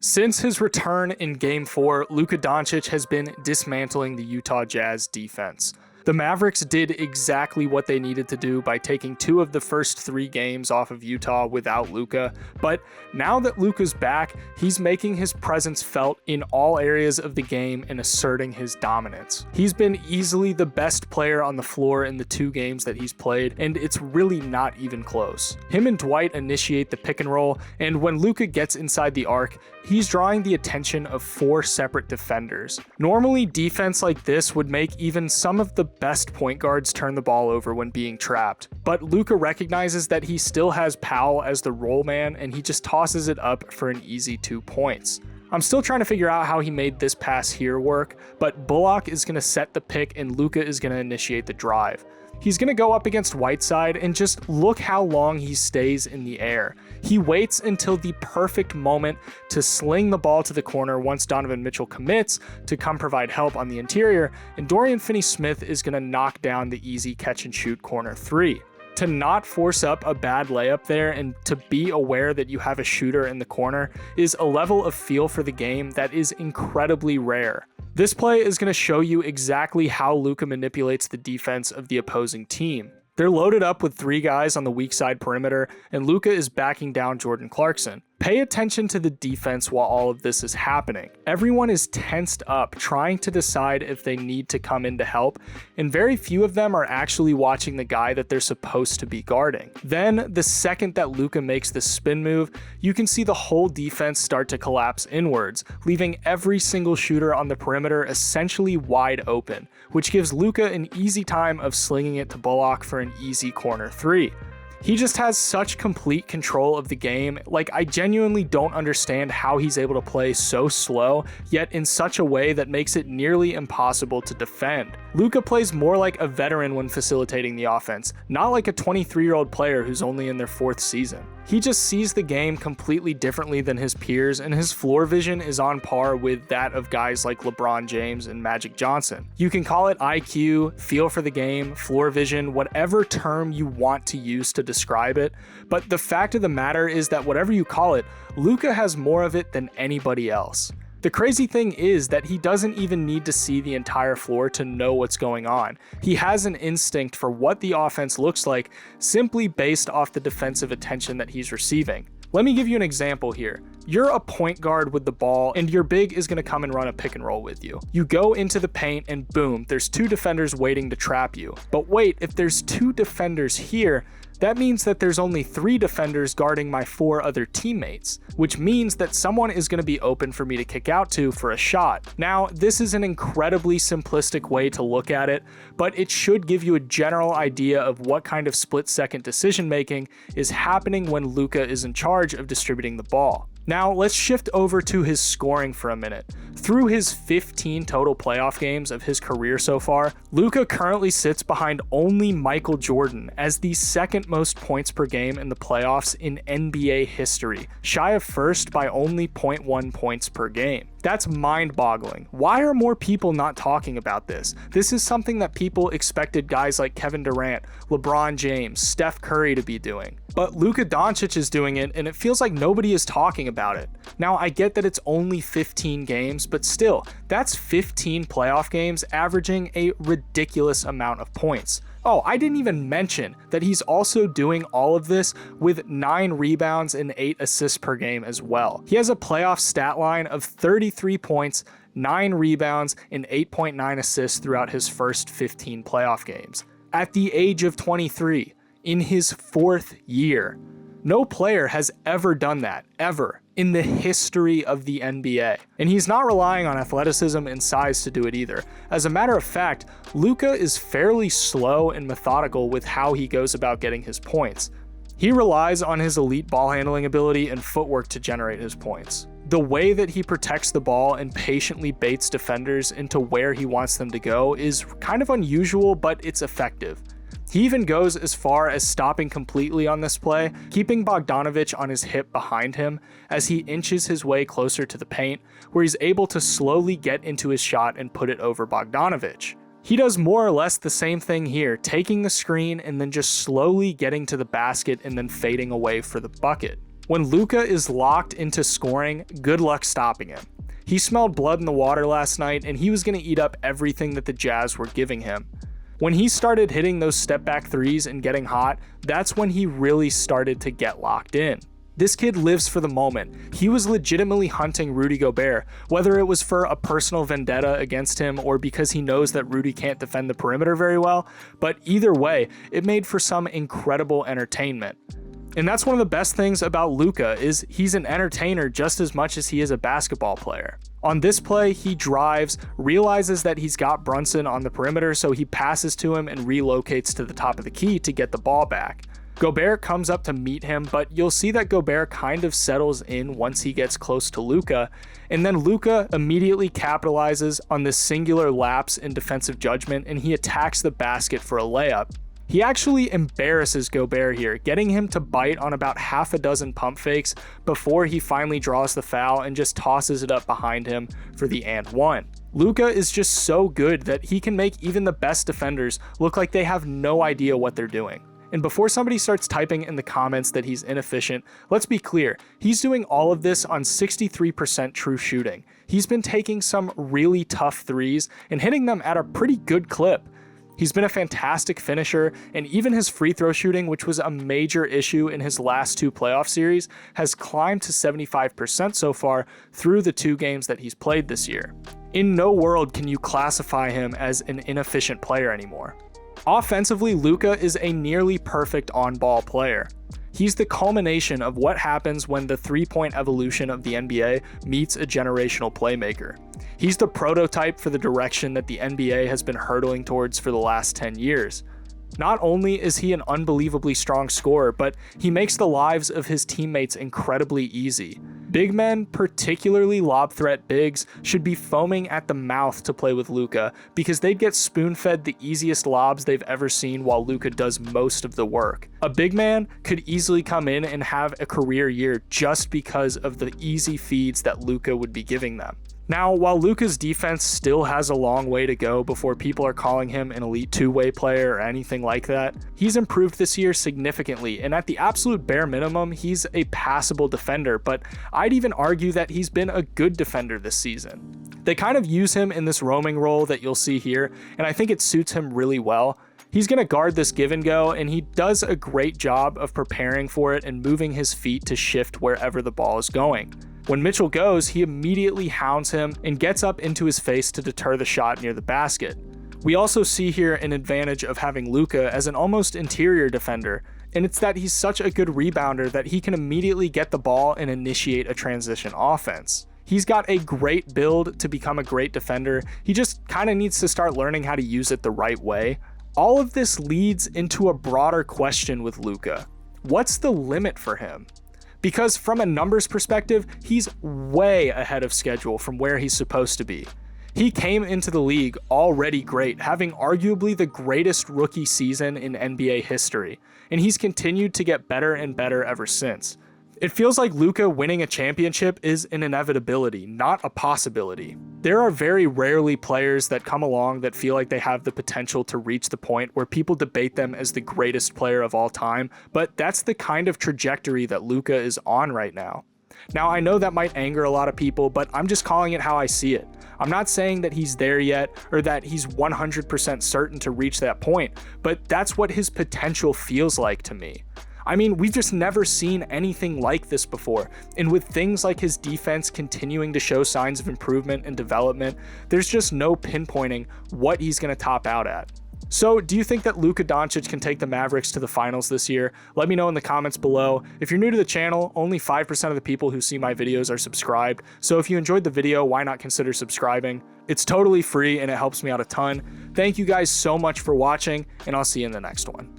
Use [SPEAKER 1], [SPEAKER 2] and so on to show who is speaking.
[SPEAKER 1] Since his return in Game 4, Luka Doncic has been dismantling the Utah Jazz defense. The Mavericks did exactly what they needed to do by taking 2 of the first 3 games off of Utah without Luka, but now that Luka's back, he's making his presence felt in all areas of the game and asserting his dominance. He's been easily the best player on the floor in the 2 games that he's played, and it's really not even close. Him and Dwight initiate the pick and roll, and when Luka gets inside the arc, he's drawing the attention of 4 separate defenders. Normally, defense like this would make even some of the best point guards turn the ball over when being trapped, but Luka recognizes that he still has Powell as the roll man, and he just tosses it up for an easy 2 points. I'm still trying to figure out how he made this pass here work, but Bullock is going to set the pick and Luka is going to initiate the drive. He's going to go up against Whiteside, and just look how long he stays in the air. He waits until the perfect moment to sling the ball to the corner once Donovan Mitchell commits to come provide help on the interior, and Dorian Finney-Smith is going to knock down the easy catch and shoot corner 3. To not force up a bad layup there and to be aware that you have a shooter in the corner is a level of feel for the game that is incredibly rare. This play is going to show you exactly how Luka manipulates the defense of the opposing team. They're loaded up with 3 guys on the weak side perimeter, and Luka is backing down Jordan Clarkson. Pay attention to the defense while all of this is happening. Everyone is tensed up, trying to decide if they need to come in to help, and very few of them are actually watching the guy that they're supposed to be guarding. Then, the second that Luka makes the spin move, you can see the whole defense start to collapse inwards, leaving every single shooter on the perimeter essentially wide open, which gives Luka an easy time of slinging it to Bullock for an easy corner 3. He just has such complete control of the game. Like, I genuinely don't understand how he's able to play so slow, yet in such a way that makes it nearly impossible to defend. Luka plays more like a veteran when facilitating the offense, not like a 23-year-old player who's only in their 4th season. He just sees the game completely differently than his peers, and his floor vision is on par with that of guys like LeBron James and Magic Johnson. You can call it IQ, feel for the game, floor vision, whatever term you want to use to describe it, but the fact of the matter is that whatever you call it, Luka has more of it than anybody else. The crazy thing is that he doesn't even need to see the entire floor to know what's going on. He has an instinct for what the offense looks like simply based off the defensive attention that he's receiving. Let me give you an example here. You're a point guard with the ball, and your big is going to come and run a pick and roll with you. You go into the paint, and boom, there's 2 defenders waiting to trap you. But wait, if there's 2 defenders here, that means that there's only 3 defenders guarding my 4 other teammates, which means that someone is going to be open for me to kick out to for a shot. Now, this is an incredibly simplistic way to look at it, but it should give you a general idea of what kind of split-second decision-making is happening when Luka is in charge of distributing the ball. Now, let's shift over to his scoring for a minute. Through his 15 total playoff games of his career so far, Luka currently sits behind only Michael Jordan as the 2nd most points per game in the playoffs in NBA history, shy of first by only 0.1 points per game. That's mind-boggling. Why are more people not talking about this? This is something that people expected guys like Kevin Durant, LeBron James, Steph Curry to be doing. But Luka Doncic is doing it, and it feels like nobody is talking about it. Now, I get that it's only 15 games, but still, that's 15 playoff games averaging a ridiculous amount of points. Oh, I didn't even mention that he's also doing all of this with 9 rebounds and 8 assists per game as well. He has a playoff stat line of 33 points, 9 rebounds, and 8.9 assists throughout his first 15 playoff games. At the age of 23, in his 4th year. No player has ever done that, ever, in the history of the NBA. And he's not relying on athleticism and size to do it either. As a matter of fact, Luka is fairly slow and methodical with how he goes about getting his points. He relies on his elite ball handling ability and footwork to generate his points. The way that he protects the ball and patiently baits defenders into where he wants them to go is kind of unusual, but it's effective. He even goes as far as stopping completely on this play, keeping Bogdanovic on his hip behind him as he inches his way closer to the paint, where he's able to slowly get into his shot and put it over Bogdanovic. He does more or less the same thing here, taking the screen and then just slowly getting to the basket and then fading away for the bucket. When Luka is locked into scoring, good luck stopping him. He smelled blood in the water last night, and he was going to eat up everything that the Jazz were giving him. When he started hitting those step-back threes and getting hot, that's when he really started to get locked in. This kid lives for the moment. He was legitimately hunting Rudy Gobert, whether it was for a personal vendetta against him or because he knows that Rudy can't defend the perimeter very well, but either way, it made for some incredible entertainment. And that's one of the best things about Luka is he's an entertainer just as much as he is a basketball player. On this play, he drives, realizes that he's got Brunson on the perimeter, so he passes to him and relocates to the top of the key to get the ball back. Gobert comes up to meet him, but you'll see that Gobert kind of settles in once he gets close to Luka, and then Luka immediately capitalizes on this singular lapse in defensive judgment and he attacks the basket for a layup. He actually embarrasses Gobert here, getting him to bite on about half a dozen pump fakes before he finally draws the foul and just tosses it up behind him for the and one. Luka is just so good that he can make even the best defenders look like they have no idea what they're doing. And before somebody starts typing in the comments that he's inefficient, let's be clear, he's doing all of this on 63% true shooting. He's been taking some really tough threes and hitting them at a pretty good clip. He's been a fantastic finisher, and even his free throw shooting, which was a major issue in his last two playoff series, has climbed to 75% so far through the 2 games that he's played this year. In no world can you classify him as an inefficient player anymore. Offensively, Luka is a nearly perfect on-ball player. He's the culmination of what happens when the three-point evolution of the NBA meets a generational playmaker. He's the prototype for the direction that the NBA has been hurtling towards for the last 10 years. Not only is he an unbelievably strong scorer, but he makes the lives of his teammates incredibly easy. Big men, particularly lob threat bigs, should be foaming at the mouth to play with Luka because they'd get spoon-fed the easiest lobs they've ever seen while Luka does most of the work. A big man could easily come in and have a career year just because of the easy feeds that Luka would be giving them. Now, while Luka's defense still has a long way to go before people are calling him an elite two-way player or anything like that, he's improved this year significantly, and at the absolute bare minimum, he's a passable defender, but I'd even argue that he's been a good defender this season. They kind of use him in this roaming role that you'll see here, and I think it suits him really well. He's going to guard this give and go, and he does a great job of preparing for it and moving his feet to shift wherever the ball is going. When Mitchell goes, he immediately hounds him and gets up into his face to deter the shot near the basket. We also see here an advantage of having Luka as an almost interior defender, and it's that he's such a good rebounder that he can immediately get the ball and initiate a transition offense. He's got a great build to become a great defender, he just kind of needs to start learning how to use it the right way. All of this leads into a broader question with Luka. What's the limit for him? Because from a numbers perspective, he's way ahead of schedule from where he's supposed to be. He came into the league already great, having arguably the greatest rookie season in NBA history, and he's continued to get better and better ever since. It feels like Luka winning a championship is an inevitability, not a possibility. There are very rarely players that come along that feel like they have the potential to reach the point where people debate them as the greatest player of all time, but that's the kind of trajectory that Luka is on right now. Now, I know that might anger a lot of people, but I'm just calling it how I see it. I'm not saying that he's there yet or that he's 100% certain to reach that point, but that's what his potential feels like to me. I mean, we've just never seen anything like this before, and with things like his defense continuing to show signs of improvement and development, there's just no pinpointing what he's going to top out at. So, do you think that Luka Doncic can take the Mavericks to the finals this year? Let me know in the comments below. If you're new to the channel, only 5% of the people who see my videos are subscribed, so if you enjoyed the video, why not consider subscribing? It's totally free and it helps me out a ton. Thank you guys so much for watching, and I'll see you in the next one.